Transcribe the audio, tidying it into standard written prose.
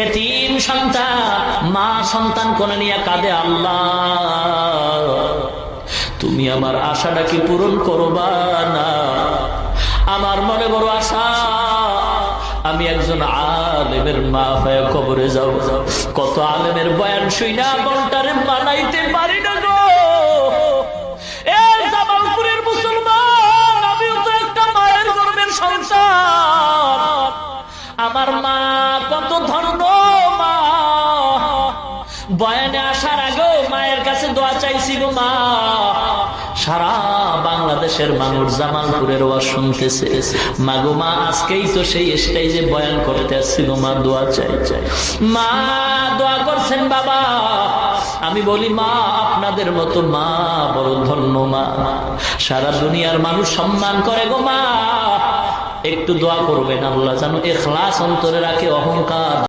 এতিম সন্তান, মা সন্তান কোলে নিয়ে কাঁদে, আল্লাহ তুমি আমার আশাটা কি পূরণ করবা না? আমার মনে বড় আশা, আমি একজন আলেমের মা হয়ে কবরে যাব। কত আলেমের বয়ান শুইনা মনটারে মানাইতে পারি না গো। এ জামালপুরের মুসলমান, আমিও তো একটা মায়ের গর্ভের সন্তান। আমার মা কত ধন্য মা, বয়ানে আসার আগেও মায়ের কাছে দোয়া চাইছি গো মা। সারা বাংলাদেশের মানুষ জামালপুরের ওয়াজ শুনতেছে, মাগো মা আজকেই তো সেই স্টেজে বয়ান করতে আসছি গো মা, দোয়া চাই। মা দোয়া করছেন বাবা। আমি বলি মা, আপনাদের মতো মা বড় ধন্য মা, সারা দুনিয়ার মানুষ সম্মান করে গো মা। একটু দোয়া করবেন আল্লাহ যেন ইখলাস অন্তরে রাখে, অহংকার